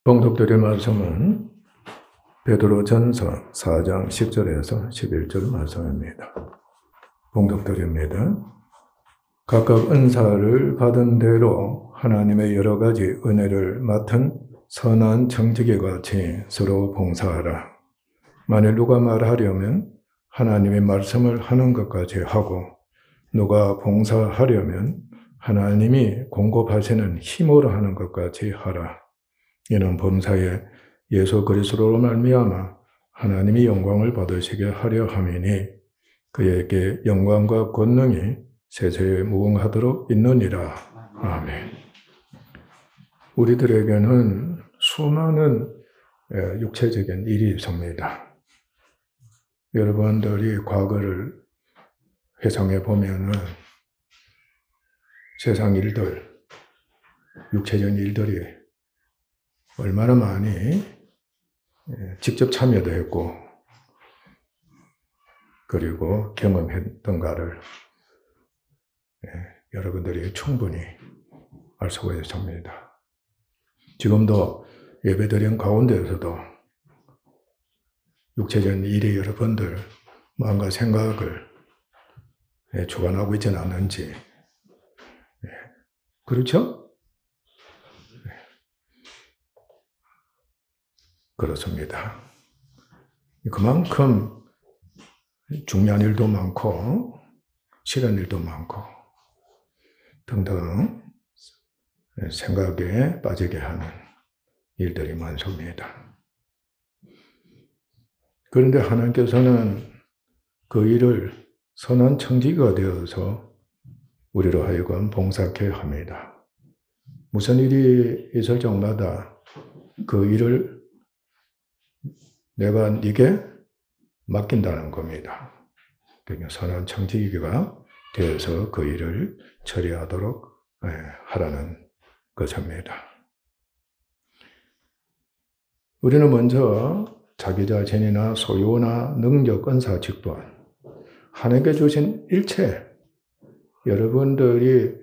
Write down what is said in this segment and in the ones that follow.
봉독드릴 말씀은 베드로전서 4장 10절에서 11절 말씀입니다. 봉독드립니다. 각각 은사를 받은 대로 하나님의 여러 가지 은혜를 맡은 선한 청지기 같이 서로 봉사하라. 만일 누가 말하려면 하나님의 말씀을 하는 것까지 하고, 누가 봉사하려면 하나님이 공급하시는 힘으로 하는 것까지 하라. 이는 범사에 예수 그리스도로 말미암아 하나님이 영광을 받으시게 하려 함이니 그에게 영광과 권능이 세세에 무궁하도록 있느니라. 아멘. 우리들에게는 수많은 육체적인 일이 있습니다. 여러분들이 과거를 회상해 보면은 세상 일들, 육체적인 일들이 얼마나 많이 직접 참여도 했고, 그리고 경험했던가를 여러분들이 충분히 알 수가 있습니다. 지금도 예배드린 가운데에서도 육체적인 일이 여러분들 마음과 생각을 주관하고 있지는 않은지, 그렇죠? 그렇습니다. 그만큼 중요한 일도 많고 싫은 일도 많고 등등 생각에 빠지게 하는 일들이 많습니다. 그런데 하나님께서는 그 일을 선한 청지기가 되어서 우리로 하여금 봉사케 합니다. 무슨 일이 있을 적마다 그 일을 내가 네게 맡긴다는 겁니다. 그러니까 선한 청지기가 되어서 그 일을 처리하도록 하라는 것입니다. 우리는 먼저 자기 자신이나 소유나 능력, 은사, 직분, 하나님께 주신 일체, 여러분들이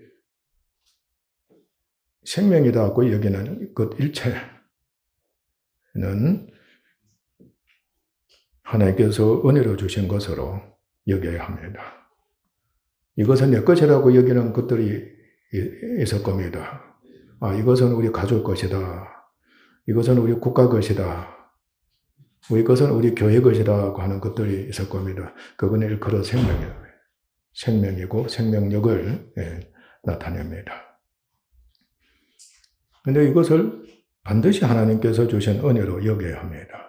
생명이라고 여기는 그 일체는 하나님께서 은혜로 주신 것으로 여겨야 합니다. 이것은 내 것이라고 여기는 것들이 있을 겁니다. 이것은 우리 가족 것이다. 이것은 우리 국가 것이다. 이것은 우리 교회 것이다 하는 것들이 있을 겁니다. 그건 일컬어 생명이고 생명력을 나타냅니다. 그런데 이것을 반드시 하나님께서 주신 은혜로 여겨야 합니다.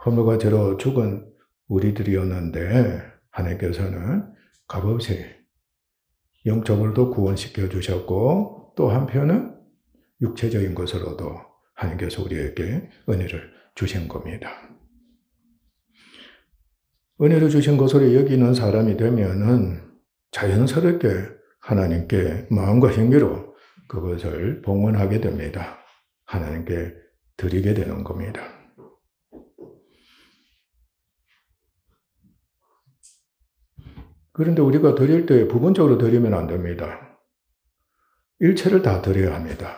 허물과 죄로 죽은 우리들이었는데 하나님께서는 값없이 영적으로도 구원시켜 주셨고, 또 한편은 육체적인 것으로도 하나님께서 우리에게 은혜를 주신 겁니다. 은혜를 주신 것으로 여기는 사람이 되면은 자연스럽게 하나님께 마음과 행위로 그것을 봉헌하게 됩니다. 하나님께 드리게 되는 겁니다. 그런데 우리가 드릴 때 부분적으로 드리면 안 됩니다. 일체를 다 드려야 합니다.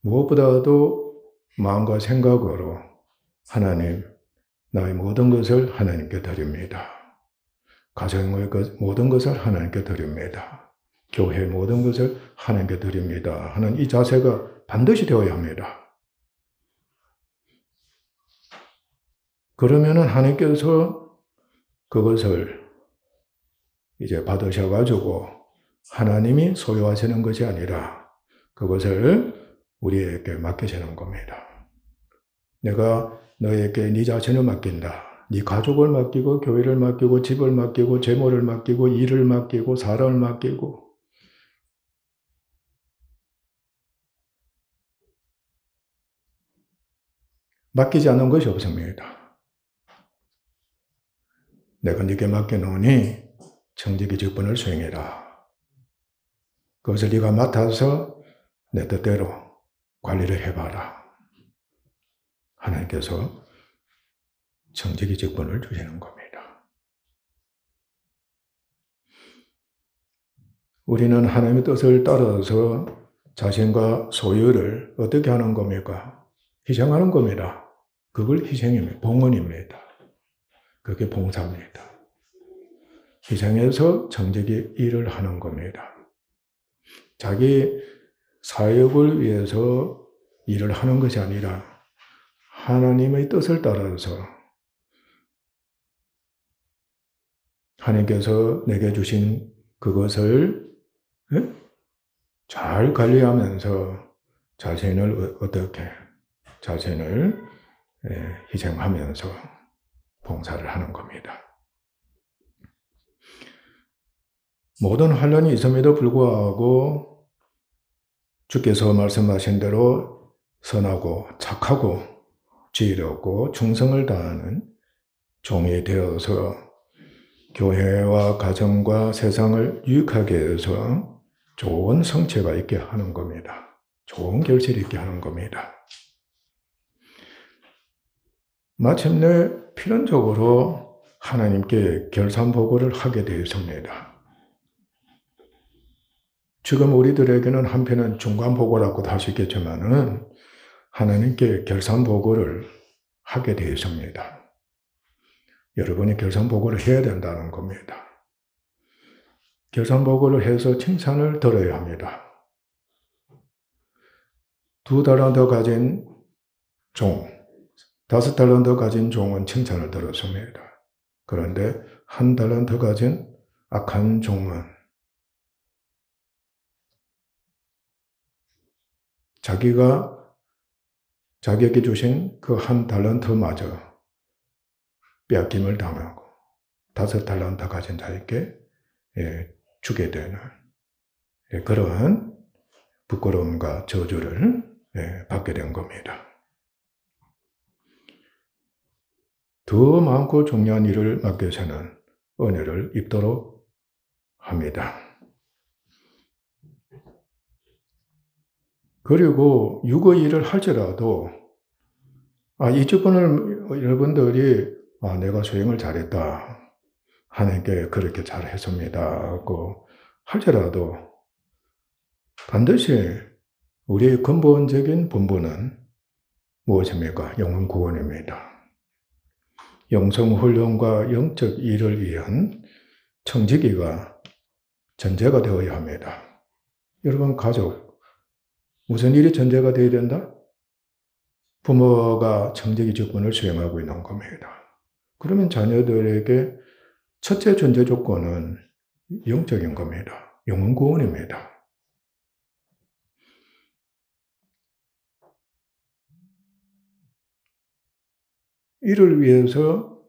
무엇보다도 마음과 생각으로 하나님, 나의 모든 것을 하나님께 드립니다. 가정의 모든 것을 하나님께 드립니다. 교회의 모든 것을 하나님께 드립니다 하는 이 자세가 반드시 되어야 합니다. 그러면은 하나님께서 그것을 이제 받으셔가지고 하나님이 소유하시는 것이 아니라 그것을 우리에게 맡기시는 겁니다. 내가 너에게 네 자신을 맡긴다. 네 가족을 맡기고 교회를 맡기고 집을 맡기고 재물을 맡기고 일을 맡기고 사람을 맡기고, 맡기지 않은 것이 없습니다. 내가 네게 맡겨놓으니 청지기 직분을 수행해라. 그것을 네가 맡아서 내 뜻대로 관리를 해봐라. 하나님께서 청지기 직분을 주시는 겁니다. 우리는 하나님의 뜻을 따라서 자신과 소유를 어떻게 하는 겁니까? 희생하는 겁니다. 그걸 희생입니다. 봉헌입니다. 그게 봉사입니다. 희생해서 정직히 일을 하는 겁니다. 자기 사역을 위해서 일을 하는 것이 아니라 하나님의 뜻을 따라서 하나님께서 내게 주신 그것을 잘 관리하면서 자신을 희생하면서 봉사를 하는 겁니다. 모든 환난이 있음에도 불구하고 주께서 말씀하신 대로 선하고 착하고 지혜롭고 충성을 다하는 종이 되어서 교회와 가정과 세상을 유익하게 해서 좋은 성취가 있게 하는 겁니다. 좋은 결실이 있게 하는 겁니다. 마침내 필연적으로 하나님께 결산보고를 하게 되었습니다. 지금 우리들에게는 한편은 중간보고라고도 할 수 있겠지만은 하나님께 결산보고를 하게 되었습니다. 여러분이 결산보고를 해야 된다는 겁니다. 결산보고를 해서 칭찬을 들어야 합니다. 2달란트 가진 종, 5달란트 가진 종은 칭찬을 들었습니다. 그런데 1달란트 가진 악한 종은 자기에게 주신 그 1달란트마저 빼앗김을 당하고 5달란트 가진 자에게 주게 되는 그러한 부끄러움과 저주를 받게 된 겁니다. 더 많고 중요한 일을 맡기 위해서는 은혜를 입도록 합니다. 그리고 육의 일을 할지라도 이 주권을 여러분들이 내가 수행을 잘했다. 하나님께 그렇게 잘했습니다. 하고 할지라도 반드시 우리의 근본적인 본분은 무엇입니까? 영혼 구원입니다. 영성 훈련과 영적 일을 위한 청지기가 전제가 되어야 합니다. 여러분 가족, 무슨 일이 전제가 되어야 된다? 부모가 청지기 직분을 수행하고 있는 겁니다. 그러면 자녀들에게 첫째 전제 조건은 영적인 겁니다. 영혼 구원입니다. 이를 위해서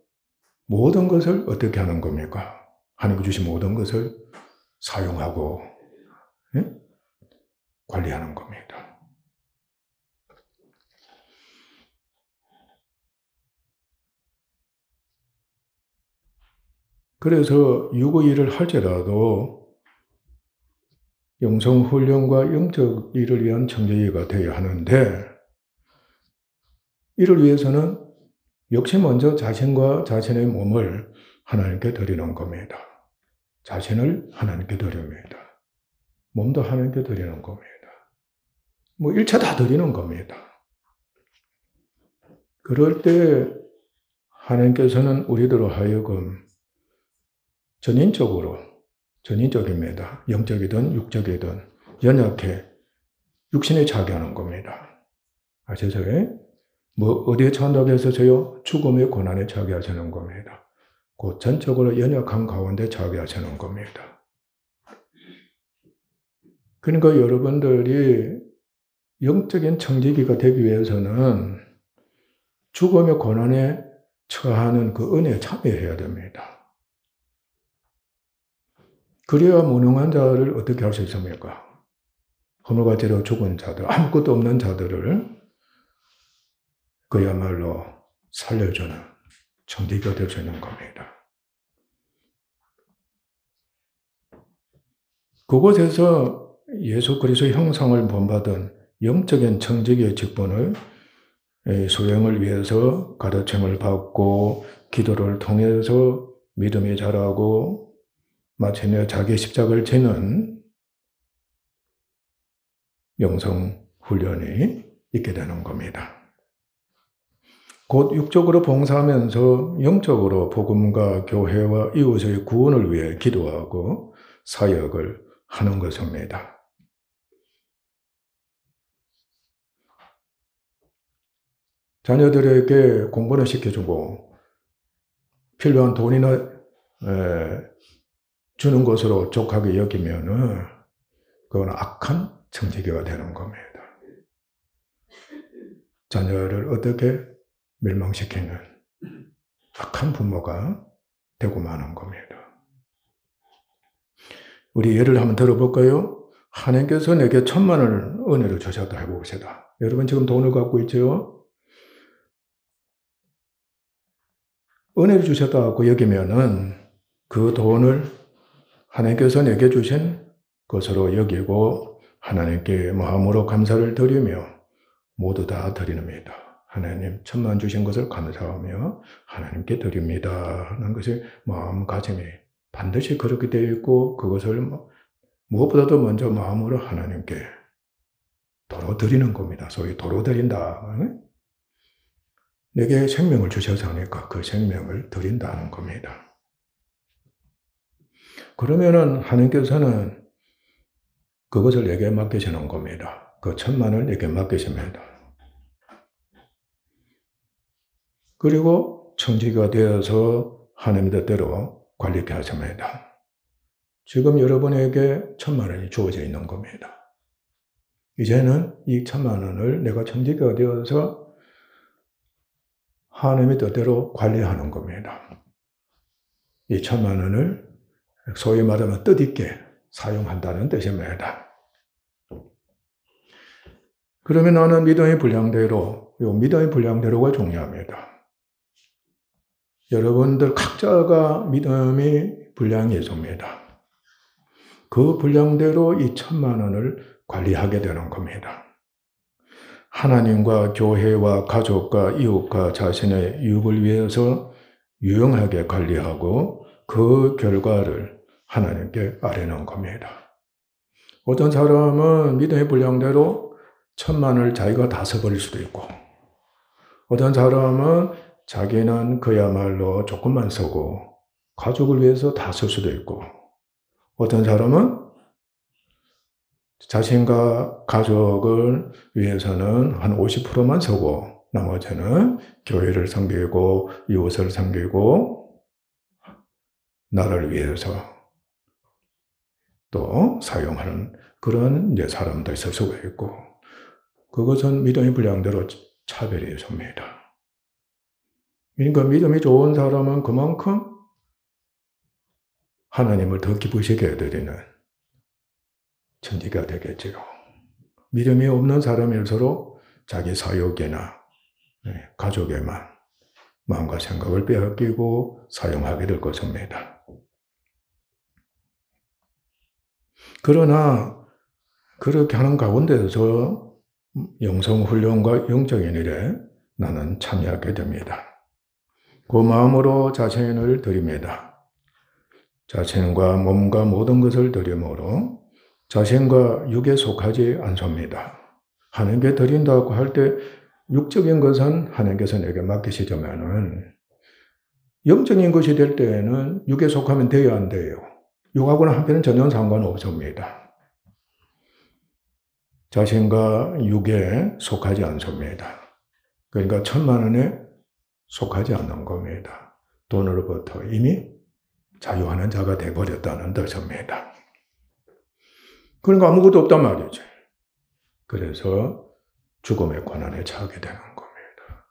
모든 것을 어떻게 하는 겁니까? 하나님께 주신 모든 것을 사용하고 관리하는 겁니다. 그래서 육의 일을 할지라도 영성 훈련과 영적 일을 위한 청지기가 되어야 하는데 이를 위해서는 역시 먼저 자신과 자신의 몸을 하나님께 드리는 겁니다. 자신을 하나님께 드립니다. 몸도 하나님께 드리는 겁니다. 1차 다 드리는 겁니다. 그럴 때 하나님께서는 우리들로 하여금 전인적입니다. 영적이든 육적이든 연약해 육신에 차게 하는 겁니다. 아시죠? 어디에 처한다고 했었어요? 죽음의 고난에 처하게 하시는 겁니다. 곧 전적으로 연약한 가운데 처하게 하시는 겁니다. 그러니까 여러분들이 영적인 청지기가 되기 위해서는 죽음의 고난에 처하는 그 은혜에 참여해야 됩니다. 그래야 무능한 자를 어떻게 할 수 있습니까? 허물과죄로 죽은 자들, 아무것도 없는 자들을 그야말로 살려주는 청지기가 될 수 있는 겁니다. 그곳에서 예수 그리스도의 형상을 본받은 영적인 청지기의 직분을 수행을 위해서 가르침을 받고 기도를 통해서 믿음이 자라고 마침내 자기 십자가를 지는 영성 훈련이 있게 되는 겁니다. 곧 육적으로 봉사하면서 영적으로 복음과 교회와 이웃의 구원을 위해 기도하고 사역을 하는 것입니다. 자녀들에게 공부를 시켜주고 필요한 돈이나 주는 것으로 족하게 여기면은 그건 악한 청지기가 되는 겁니다. 자녀를 어떻게 멸망시키는 악한 부모가 되고 마는 겁니다. 우리 예를 한번 들어볼까요? 하나님께서 내게 1,000,000원을 은혜로 주셨다 해봅시다. 여러분 지금 돈을 갖고 있죠? 은혜를 주셨다고 여기면은 그 돈을 하나님께서 내게 주신 것으로 여기고 하나님께 마음으로 감사를 드리며 모두 다 드립니다. 하나님 1,000,000원 주신 것을 감사하며 하나님께 드립니다 하는 것이 마음가짐이 반드시 그렇게 되어 있고 그것을 무엇보다도 먼저 마음으로 하나님께 도로 드리는 겁니다. 소위 도로 드린다. 내게 생명을 주셔서 하니까 그 생명을 드린다는 겁니다. 그러면은 하나님께서는 그것을 내게 맡기시는 겁니다. 그 1,000,000원을 내게 맡기십니다. 그리고 청지기가 되어서 하나님의 뜻대로 관리케 하십니다. 지금 여러분에게 1,000,000원이 주어져 있는 겁니다. 이제는 이 1,000,000원을 내가 청지기가 되어서 하나님의 뜻대로 관리하는 겁니다. 이 1,000,000원을 소위 말하면 뜻있게 사용한다는 뜻입니다. 그러면 나는 믿음의 분량대로, 이 믿음의 분량대로가 중요합니다. 여러분들 각자가 믿음의 분량이 있습니다. 그 분량대로 이 1,000,000원을 관리하게 되는 겁니다. 하나님과 교회와 가족과 이웃과 자신의 유익을 위해서 유용하게 관리하고 그 결과를 하나님께 아뢰는 겁니다. 어떤 사람은 믿음의 분량대로 1,000,000원을 자기가 다 써버릴 수도 있고 어떤 사람은 자기는 그야말로 조금만 쓰고 가족을 위해서 다 쓸 수도 있고 어떤 사람은 자신과 가족을 위해서는 한 50%만 쓰고 나머지는 교회를 섬기고 이웃을 섬기고 나를 위해서 또 사용하는 그런 이제 사람도 있을 수가 있고 그것은 믿음의 분량대로 차별이 있습니다. 그러니까 믿음이 좋은 사람은 그만큼 하나님을 더 기쁘시게 해드리는 천지가 되겠지요. 믿음이 없는 사람일수록 자기 사역이나 가족에만 마음과 생각을 빼앗기고 사용하게 될 것입니다. 그러나 그렇게 하는 가운데서 영성훈련과 영적인 일에 나는 참여하게 됩니다. 그 마음으로 자신을 드립니다. 자신과 몸과 모든 것을 드림으로 자신과 육에 속하지 않습니다. 하나님께 드린다고 할 때 육적인 것은 하나님께서 내게 맡기시자면은 영적인 것이 될 때에는 육에 속하면 돼야 안 돼요. 육하고는 한편은 전혀 상관없습니다. 자신과 육에 속하지 않습니다. 그러니까 1,000,000원에 속하지 않는 겁니다. 돈으로부터 이미 자유하는 자가 되어버렸다는 뜻입니다. 그러니까 아무것도 없단 말이죠. 그래서 죽음의 고난에 처하게 되는 겁니다.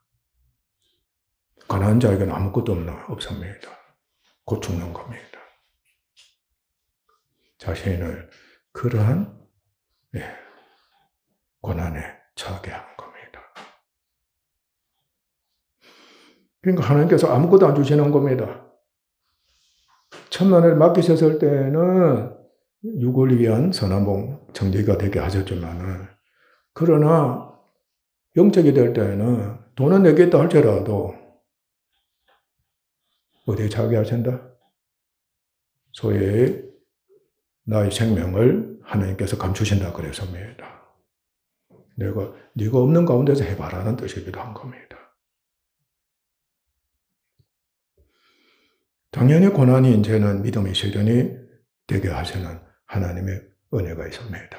가난한 자에게는 아무것도 없습니다. 곧 죽는 겁니다. 자신을 그러한 고난에 처하게 하는 겁니다. 그러니까 하나님께서 아무것도 안 주시는 겁니다. 1,000,000원을 맡기셨을 때는 육을 위한 선한 정지가 되게 하셨지만은 그러나 영적이 될 때는 돈은 내겠다 할지라도 어디에 차게 하신다? 소위 나의 생명을 하나님께서 감추신다 그랬습니다. 네가 없는 가운데서 해봐라는 뜻이기도 한 겁니다. 당연히 고난이 이제는 믿음의 시련이 되게 하시는 하나님의 은혜가 있습니다.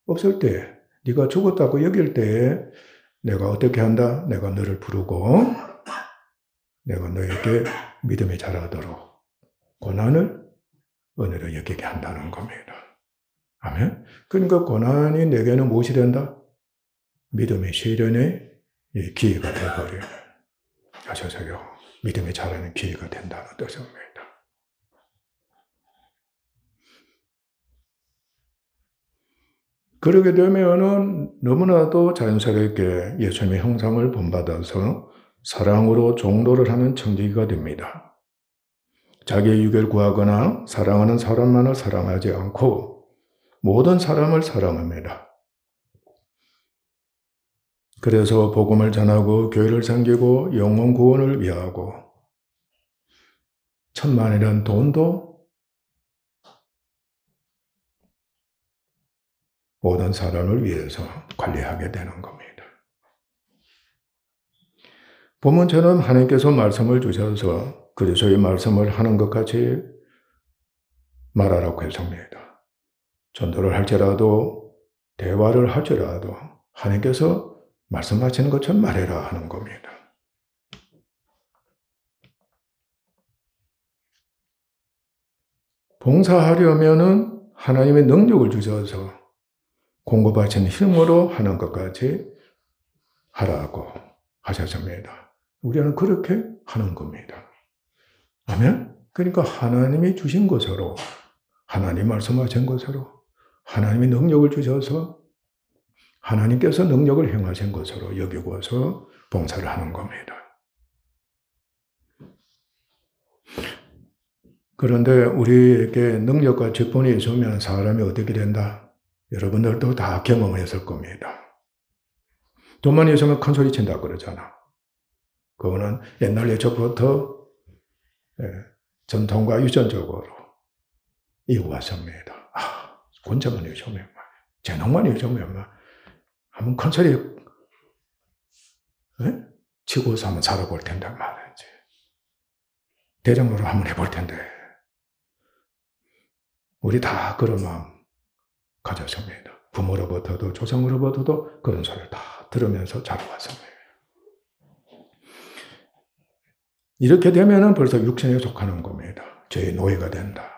없을 때, 네가 죽었다고 여길 때에 내가 어떻게 한다? 내가 너를 부르고 내가 너에게 믿음이 자라도록 고난을 은혜로 여기게 한다는 겁니다. 아멘? 그러니까 고난이 내게는 무엇이 된다? 믿음의 시련의 기회가 되어버려요. 아셔서요. 믿음이 자라는 기회가 된다는 뜻입니다. 그러게 되면은 너무나도 자연스럽게 예수님의 형상을 본받아서 사랑으로 종도를 하는 청지기가 됩니다. 자기의 유익을 구하거나 사랑하는 사람만을 사랑하지 않고 모든 사람을 사랑합니다. 그래서 복음을 전하고 교회를 섬기고 영혼 구원을 위하고 천만이라는 돈도 모든 사람을 위해서 관리하게 되는 겁니다. 본문처럼 하나님께서 말씀을 주셔서 그리스도의 말씀을 하는 것 같이 말하라고 했습니다. 전도를 할지라도 대화를 할지라도 하나님께서 말씀하시는 것처럼 말해라 하는 겁니다. 봉사하려면은 하나님의 능력을 주셔서 공급하신 힘으로 하는 것까지 하라고 하셨습니다. 우리는 그렇게 하는 겁니다. 아멘? 그러니까 하나님이 주신 것으로, 하나님 말씀하신 것으로, 하나님이 능력을 주셔서 하나님께서 능력을 행하신 것으로 여기고서 봉사를 하는 겁니다. 그런데 우리에게 능력과 직분이 있으면 사람이 어떻게 된다? 여러분들도 다 경험했을 겁니다. 돈만 있으면 큰 소리 친다고 그러잖아. 그거는 옛날 예적부터 전통과 유전적으로 이어왔습니다. 권자만 있으면, 재능만 있으면, 한번 큰 소리 치고서 한번 살아볼 텐데 말이지. 대장로를 한번 해볼 텐데. 우리 다 그런 마음 가졌습니다. 부모로부터도 조상으로부터도 그런 소리를 다 들으면서 자라왔습니다. 이렇게 되면 벌써 육신에 속하는 겁니다. 죄의 노예가 된다.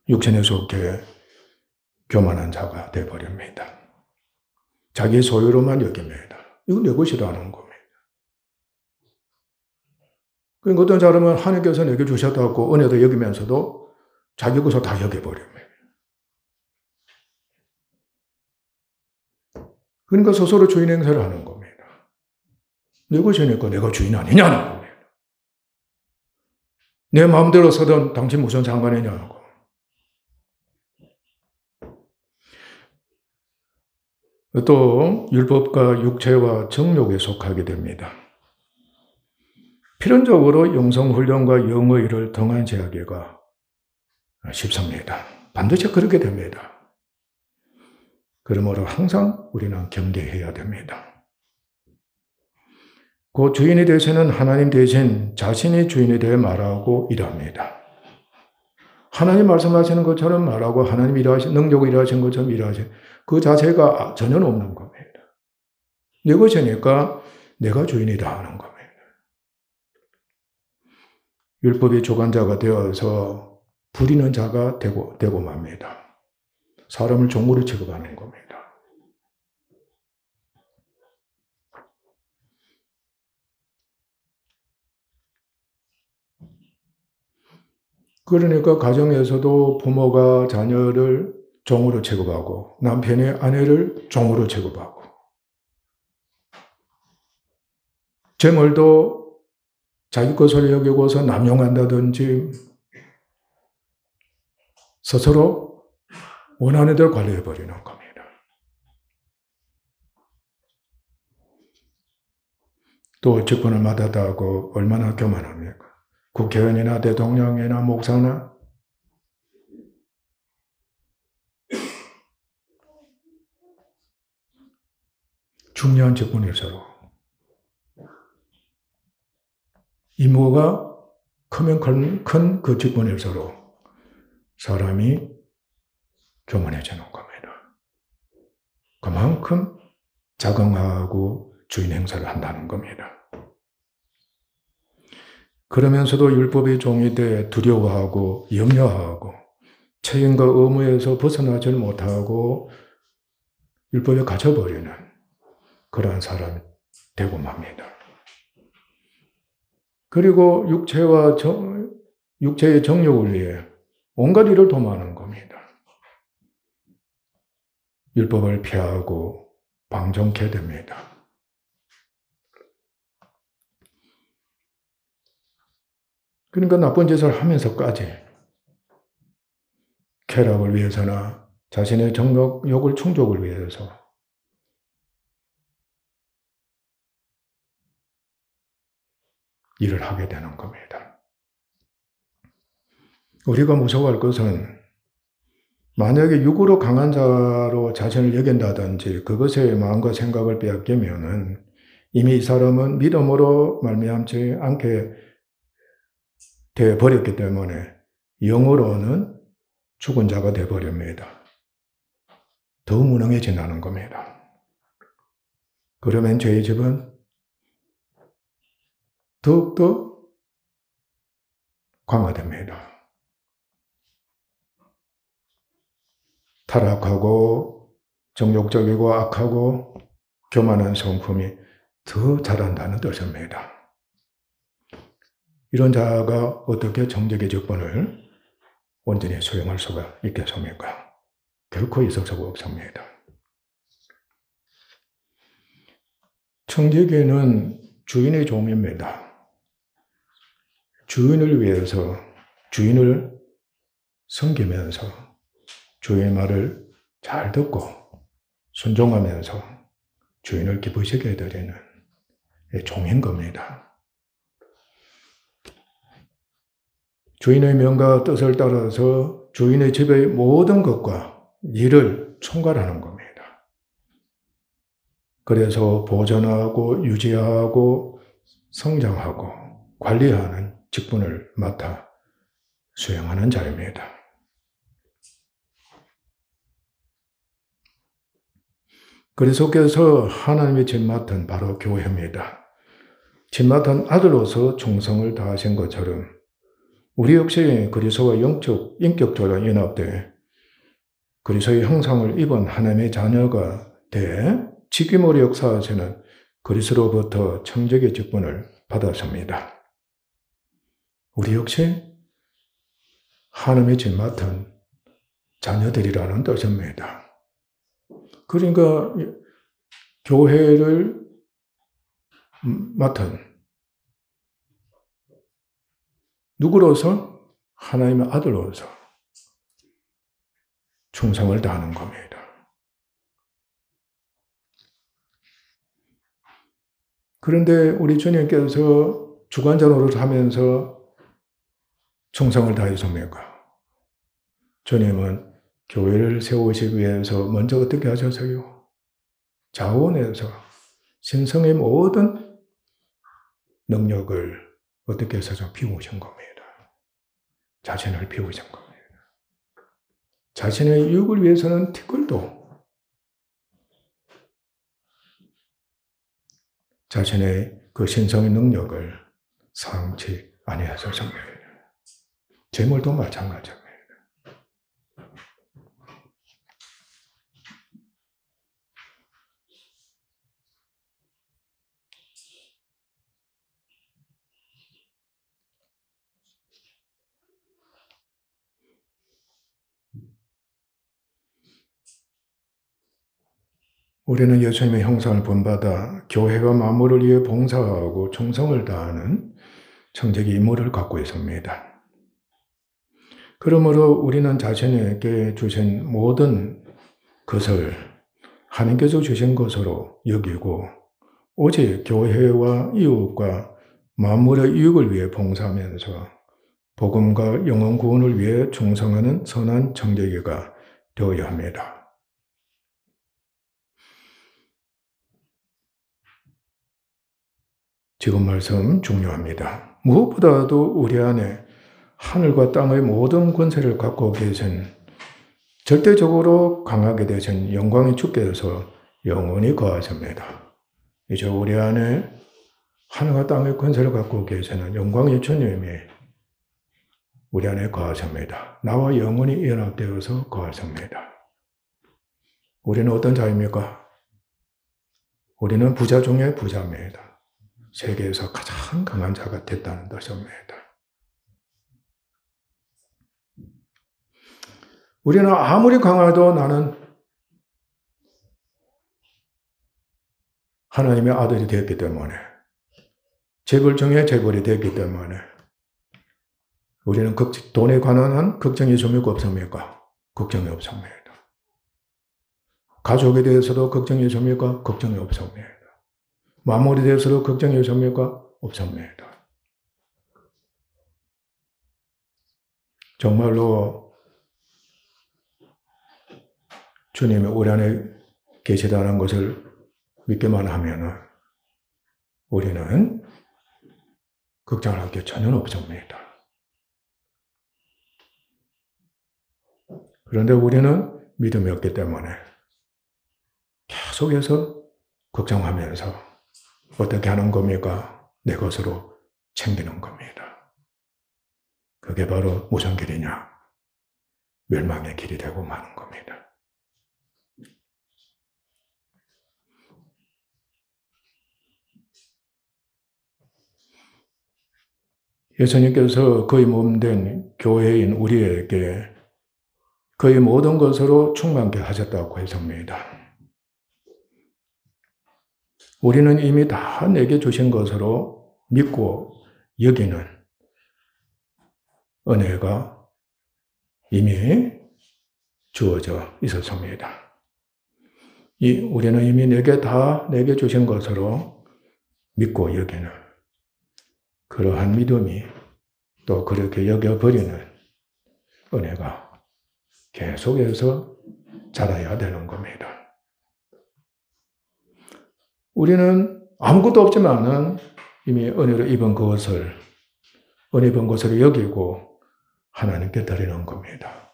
육신에 속해 교만한 자가 되어버립니다. 자기 소유로만 여깁니다. 이건 내 것이라는 겁니다. 그러니까 어떤 사람은 하나님께서 내게 주셨다고 은혜도 여기면서도 자기 것을 다 여겨버립니다. 그러니까 스스로 주인 행세를 하는 겁니다. 내 것이니까 내가 주인 아니냐는 겁니다. 내 마음대로 서든 당신 무슨 상관이냐는 거. 또 율법과 육체와 정욕에 속하게 됩니다. 필연적으로 영성훈련과 영의를 등한시하기가 쉽습니다. 반드시 그렇게 됩니다. 그러므로 항상 우리는 경계해야 됩니다. 그 주인이 되시는 하나님 대신 자신이 주인이 되어 말하고 일합니다. 하나님 말씀하시는 것처럼 말하고 하나님 능력을 일하신 것처럼 일하신 그 자세가 전혀 없는 겁니다. 내 것이니까 내가 주인이다 하는 겁니다. 율법의 주관자가 되어서 부리는 자가 되고 맙니다. 사람을 종으로 취급하는 겁니다. 그러니까 가정에서도 부모가 자녀를 종으로 취급하고 남편이 아내를 종으로 취급하고 재물도 자기 것을 여기고서 남용한다든지 스스로 원하는 대로 관리해버리는 겁니다. 또 직분을 맡았다고 얼마나 교만합니까? 국회의원이나 대통령이나 목사나 중요한 직분일수록 임무가 크면 큰 그 직분일수록 사람이 교만해지는 겁니다. 그만큼 자강하고 주인 행사를 한다는 겁니다. 그러면서도 율법의 종이 돼 두려워하고 염려하고 책임과 의무에서 벗어나질 못하고 율법에 갇혀버리는 그러한 사람이 되고 맙니다. 그리고 육체의 정욕을 위해 온갖 일을 도모하는 겁니다. 율법을 피하고 방종케 됩니다. 그러니까 나쁜 짓을 하면서까지 쾌락을 위해서나 자신의 정욕을 충족을 위해서 일을 하게 되는 겁니다. 우리가 무서워할 것은 만약에 육으로 강한 자로 자신을 여긴다든지 그것에 마음과 생각을 빼앗기면은 이미 이 사람은 믿음으로 말미암지 않게 되어 버렸기 때문에 영으로는 죽은 자가 되어 버립니다. 더 무능해진다는 겁니다. 그러면 죄의 집은 더욱더 강화됩니다. 타락하고 정욕적이고 악하고 교만한 성품이 더 자란다는 뜻입니다. 이런 자가 어떻게 정직의 직분을 온전히 수행할 수가 있겠습니까? 결코 있을 수가 없습니다. 청지기는 주인의 종입니다. 주인을 위해서 주인을 섬기면서 주인의 말을 잘 듣고 순종하면서 주인을 기쁘시게 해드리는 종인 겁니다. 주인의 명과 뜻을 따라서 주인의 집의 모든 것과 일을 총괄하는 겁니다. 그래서 보존하고 유지하고 성장하고 관리하는 직분을 맡아 수행하는 자입니다. 그리스도께서 하나님의 집 맡은 바로 교회입니다. 집 맡은 아들로서 충성을 다하신 것처럼 우리 역시 그리스도와 인격적으로 연합돼 그리스도의 형상을 입은 하나님의 자녀가 돼 직임으로 역사하시는 그리스도로부터 청지기 직분을 받았습니다. 우리 역시 하나님의 집 맡은 자녀들이라는 뜻입니다. 그러니까 교회를 맡은 누구로서? 하나님의 아들로서 충성을 다하는 겁니다. 그런데 우리 주님께서 주관자 노릇을 하면서 충성을 다했습니까? 주님은 교회를 세우시기 위해서 먼저 어떻게 하셨어요? 자원해서 신성의 모든 능력을 어떻게 해서 좀 비우신 겁니다. 자신을 비우신 겁니다. 자신의 유익을 위해서는 티끌도 자신의 그 신성의 능력을 상치 아니하셨습니다. 재물도 마찬가지입니다. 우리는 예수님의 형상을 본받아 교회가 만물을 위해 봉사하고 충성을 다하는 청지기 임무를 갖고 있습니다. 그러므로 우리는 자신에게 주신 모든 것을 하나님께서 주신 것으로 여기고 오직 교회와 이웃과 만물의 이익을 위해 봉사하면서 복음과 영혼 구원을 위해 충성하는 선한 청지기가 되어야 합니다. 지금 말씀 중요합니다. 무엇보다도 우리 안에 하늘과 땅의 모든 권세를 갖고 계신 절대적으로 강하게 되신 영광의 주께서 영원히 거하십니다. 이제 우리 안에 하늘과 땅의 권세를 갖고 계시는 영광의 주님이 우리 안에 거하십니다. 나와 영원히 연합되어서 거하십니다. 우리는 어떤 자입니까? 우리는 부자 중에 부자입니다. 세계에서 가장 강한 자가 됐다는 뜻입니다. 우리는 아무리 강해도 나는 하나님의 아들이 되었기 때문에, 재벌 중에 재벌이 되었기 때문에 우리는 돈에 관한 걱정이 있습니까? 없습니까? 걱정이 없습니다. 가족에 대해서도 걱정이 있습니까? 걱정이 없습니다. 마무리에 대해서도 걱정이 있습니까? 없습니다. 정말로 주님이 우리 안에 계시다는 것을 믿기만 하면 우리는 걱정을 할 게 전혀 없습니다. 그런데 우리는 믿음이 없기 때문에 계속해서 걱정하면서 어떻게 하는 겁니까? 내 것으로 챙기는 겁니다. 그게 바로 무슨 길이냐? 멸망의 길이 되고 마는 겁니다. 예수님께서 그의 몸된 교회인 우리에게 그의 모든 것으로 충만케 하셨다고 했습니다. 우리는 이미 다 내게 주신 것으로 믿고 여기는 은혜가 이미 주어져 있었습니다. 우리는 이미 내게 주신 것으로 믿고 여기는 그러한 믿음이 또 그렇게 여겨버리는 은혜가 계속해서 자라야 되는 겁니다. 우리는 아무것도 없지만은 이미 은혜를 입은 것을, 은혜 입은 것을 여기고 하나님께 드리는 겁니다.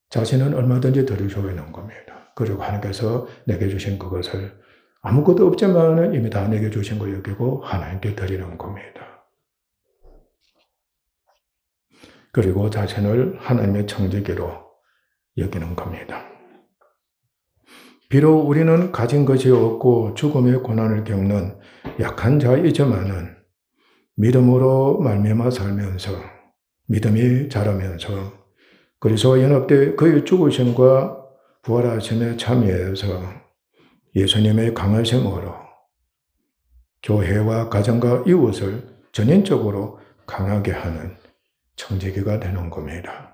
자신은 얼마든지 드릴 수 있는 겁니다. 그리고 하나님께서 내게 주신 그것을 아무것도 없지만은 이미 다 내게 주신 거 여기고 하나님께 드리는 겁니다. 그리고 자신을 하나님의 청지기로 여기는 겁니다. 비록 우리는 가진 것이 없고 죽음의 고난을 겪는 약한 자이지만은 믿음으로 말미암아 살면서 믿음이 자라면서 그리스도와 연합되어 그의 죽으심과 부활하심에 참여해서 예수님의 강하심으로 교회와 가정과 이웃을 전인적으로 강하게 하는 청지기가 되는 겁니다.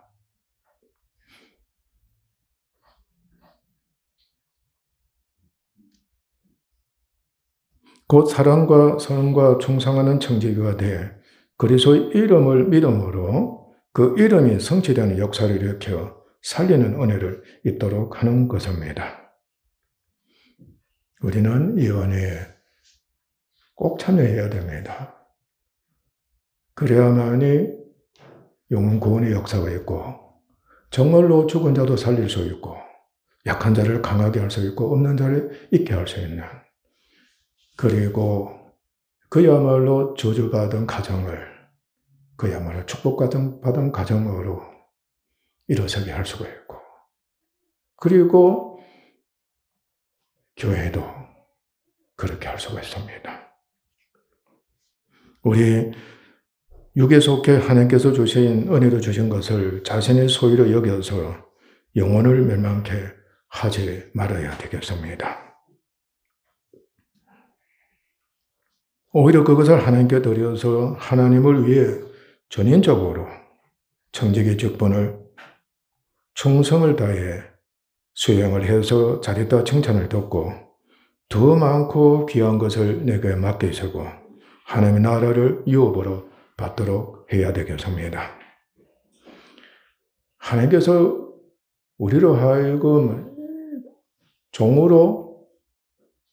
곧 사랑과 선과 충성하는 청지기가 돼 그리스도의 이름을 믿음으로 그 이름이 성취되는 역사를 일으켜 살리는 은혜를 입도록 하는 것입니다. 우리는 이 은혜에 꼭 참여해야 됩니다. 그래야만이 영혼 구원의 역사가 있고 정말로 죽은 자도 살릴 수 있고 약한 자를 강하게 할 수 있고 없는 자를 있게 할 수 있는, 그리고 그야말로 저주받은 가정을 그야말로 축복받은 가정으로 일어서게 할 수가 있고, 그리고 교회도 그렇게 할 수가 있습니다. 우리 육에 속해 하나님께서 주신 은혜로 주신 것을 자신의 소유로 여겨서 영혼을 멸망케 하지 말아야 되겠습니다. 오히려 그것을 하나님께 드려서 하나님을 위해 전인적으로 청지기 직분을 충성을 다해 수행을 해서 잘했다 칭찬을 듣고 더 많고 귀한 것을 내게 맡기시고 하나님의 나라를 유업으로 받도록 해야 되겠습니다. 하나님께서 우리로 하여금 종으로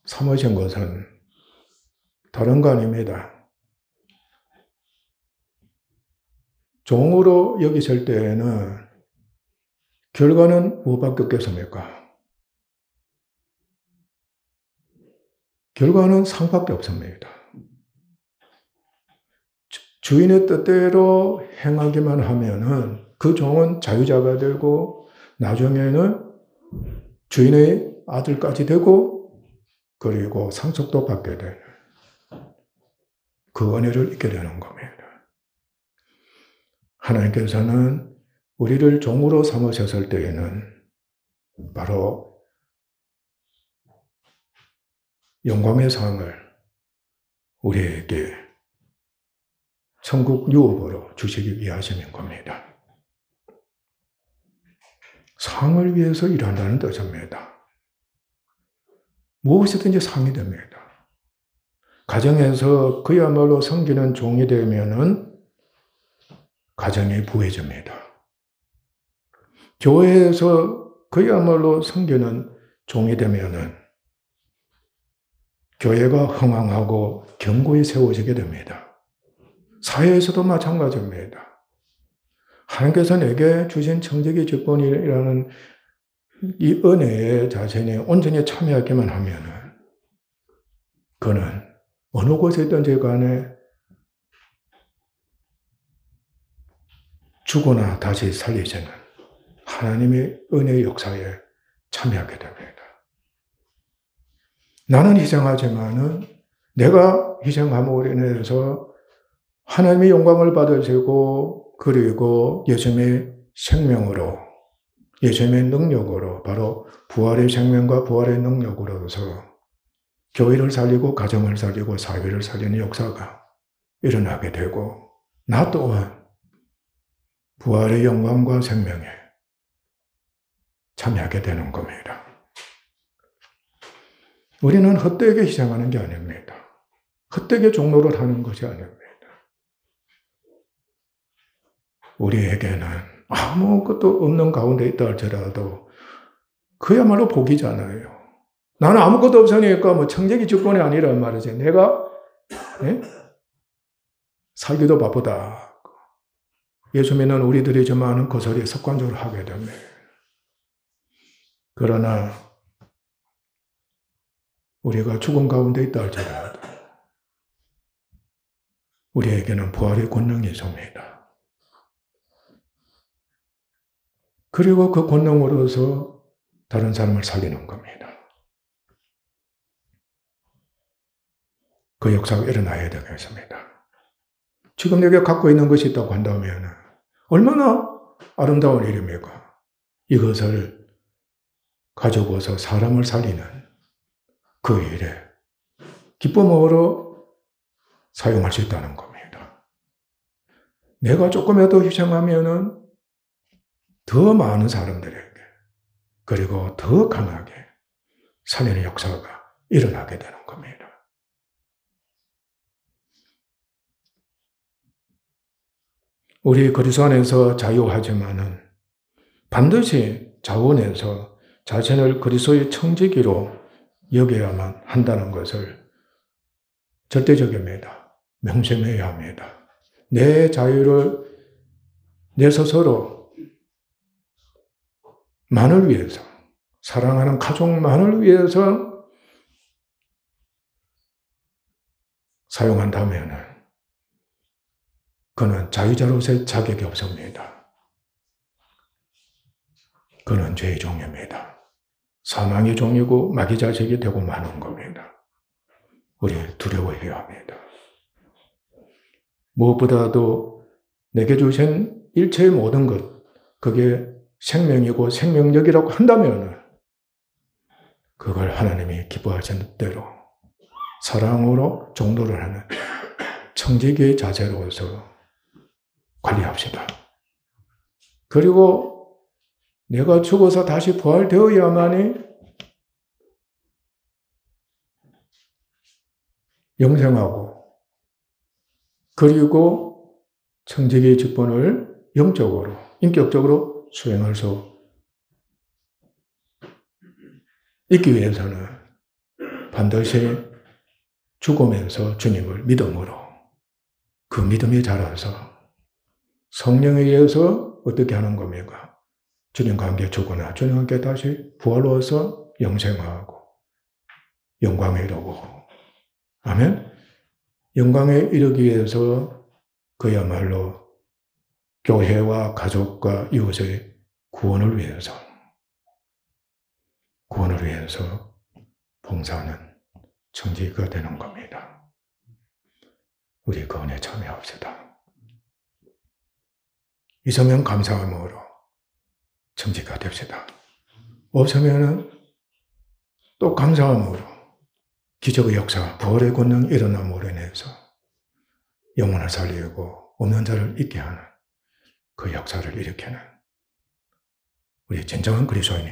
삼으신 것은 다른 거 아닙니다. 종으로 여기실 때에는 결과는 무엇밖에 없겠습니까? 결과는 상밖에 없습니다. 주인의 뜻대로 행하기만 하면은 그 종은 자유자가 되고 나중에는 주인의 아들까지 되고 그리고 상속도 받게 되는 그 은혜를 잊게 되는 겁니다. 하나님께서는 우리를 종으로 삼으셨을 때에는 바로 영광의 상을 우리에게 천국 유업으로 주시기 위하시는 겁니다. 상을 위해서 일한다는 뜻입니다. 무엇이든지 상이 됩니다. 가정에서 그야말로 섬기는 종이 되면은 가정이 부해집니다. 교회에서 그야말로 섬기는 종이 되면은 교회가 흥황하고 견고히 세워지게 됩니다. 사회에서도 마찬가지입니다. 하나님께서 내게 주신 청지기 직분이라는 이 은혜에 자신이 온전히 참여하기만 하면은 그는 어느 곳에 있든지 간에 죽거나 다시 살리시는 하나님의 은혜의 역사에 참여하게 됩니다. 나는 희생하지만은 내가 희생함으로 인해서 하나님의 영광을 받으시고 그리고 예수님의 생명으로 예수님의 능력으로 바로 부활의 생명과 부활의 능력으로서 교회를 살리고 가정을 살리고 사회를 살리는 역사가 일어나게 되고 나 또한 부활의 영광과 생명에 참여하게 되는 겁니다. 우리는 헛되게 희생하는 게 아닙니다. 헛되게 종로를 하는 것이 아닙니다. 우리에게는 아무것도 없는 가운데 있다 할지라도 그야말로 복이잖아요. 나는 아무것도 없으니까 뭐 청지기 직분이 아니란 말이지. 내가 살기도 바쁘다. 예수 믿는 우리들이지만 그 소리 습관적으로 하게 됩니다. 그러나 우리가 죽음 가운데 있다 할지라도 우리에게는 부활의 권능이 있습니다. 그리고 그 권능으로서 다른 사람을 살리는 겁니다. 그 역사가 일어나야 되겠습니다. 지금 내게 갖고 있는 것이 있다고 한다면 얼마나 아름다운 일입니까? 이것을 가지고서 사람을 살리는 그 일에 기쁨으로 사용할 수 있다는 겁니다. 내가 조금이라도 희생하면은 더 많은 사람들에게 그리고 더 강하게 살리는 역사가 일어나게 되는 겁니다. 우리 그리스도 안에서 자유하지만은 반드시 자원해서 자신을 그리스도의 청지기로 여겨야만 한다는 것을 절대적입니다. 명심해야 합니다. 내 자유를 내 스스로 만을 위해서, 사랑하는 가족만을 위해서 사용한다면 그는 자유자로서의 자격이 없습니다. 그는 죄의 종입니다. 사망의 종이고 마귀 자식이 되고 마는 겁니다. 우리 두려워해야 합니다. 무엇보다도 내게 주신 일체의 모든 것, 그게 생명이고 생명력이라고 한다면 그걸 하나님이 기뻐하시는 대로 사랑으로 종도를 하는 청지기의 자세로서 관리합시다. 그리고 내가 죽어서 다시 부활되어야만이 영생하고 그리고 청지기의 직분을 영적으로, 인격적으로 수행할 수 있기 위해서는 반드시 죽음에서 주님을 믿음으로 그 믿음이 자라서 성령에 의해서 어떻게 하는 겁니까? 주님과 함께 죽거나 주님과 함께 다시 부활로서 영생하고 영광에 이르고, 아멘. 영광에 이르기 위해서 그야말로 교회와 가족과 이웃의 구원을 위해서 봉사하는 청지기가 되는 겁니다. 우리 그 은혜에 참여합시다. 있으면 감사함으로 청지기가 됩시다. 없으면 또 감사함으로 기적의 역사, 부활의 권능이 일어남으로 인해서 영혼을 살리고 없는 자를 있게 하는 그 역사를 일으키는 우리 진정한 그리스도인이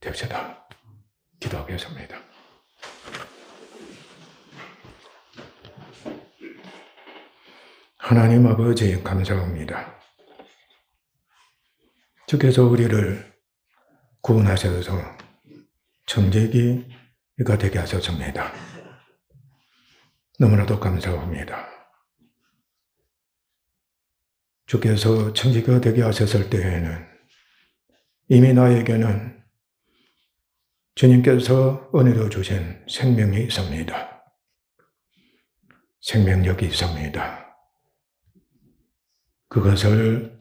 됩시다. 기도하겠습니다. 하나님 아버지 감사합니다. 주께서 우리를 구원하셔서 청지기가 되게 하셨습니다. 너무나도 감사합니다. 주께서 청지기가 되게 하셨을 때에는 이미 나에게는 주님께서 은혜로 주신 생명이 있습니다. 생명력이 있습니다. 그것을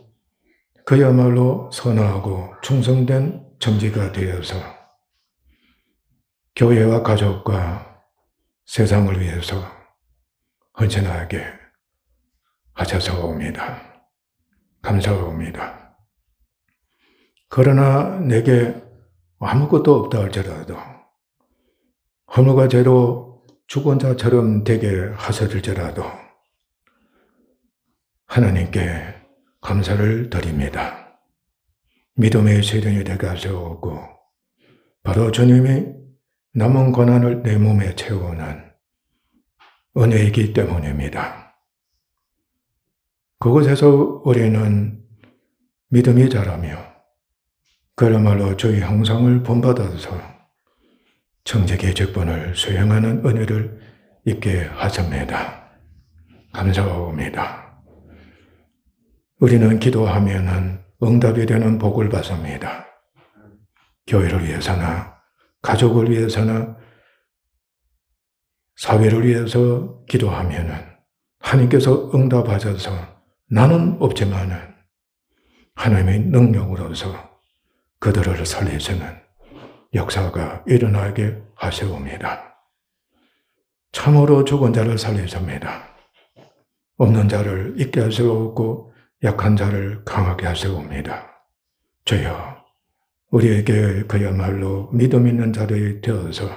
그야말로 선하고 충성된 청지기가 되어서 교회와 가족과 세상을 위해서 헌신하게 하셔서옵니다. 감사합니다. 그러나 내게 아무것도 없다 할지라도 허물과 죄로 죽은 자처럼 되게 하셔질지라도 하나님께 감사를 드립니다. 믿음의 세령이 되게 하시고 바로 주님이 남은 고난을 내 몸에 채우는 은혜이기 때문입니다. 그곳에서 우리는 믿음이 자라며 그야말로 주의 형상을 본받아서 청지기의 직분을 수행하는 은혜를 입게 하십니다. 감사합니다. 우리는 기도하면은 응답이 되는 복을 받습니다. 교회를 위해서나 가족을 위해서나 사회를 위해서 기도하면은 하나님께서 응답하셔서 나는 없지만은 하나님의 능력으로서 그들을 살리시는 역사가 일어나게 하시옵니다. 참으로 죽은 자를 살리십니다. 없는 자를 있게 하시옵고 약한 자를 강하게 하시옵니다. 주여, 우리에게 그야말로 믿음 있는 자들이 되어서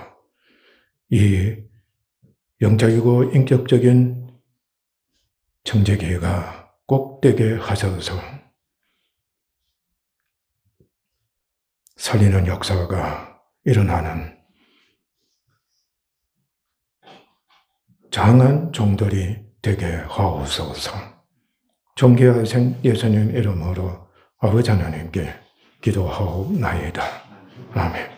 이 영적이고 인격적인 청지기가 꼭 되게 하셔서 살리는 역사가 일어나는 장한 종들이 되게 하옵소서. 존귀하신 예수님 이름으로 아버지 하나님께 기도하옵나이다. 아멘.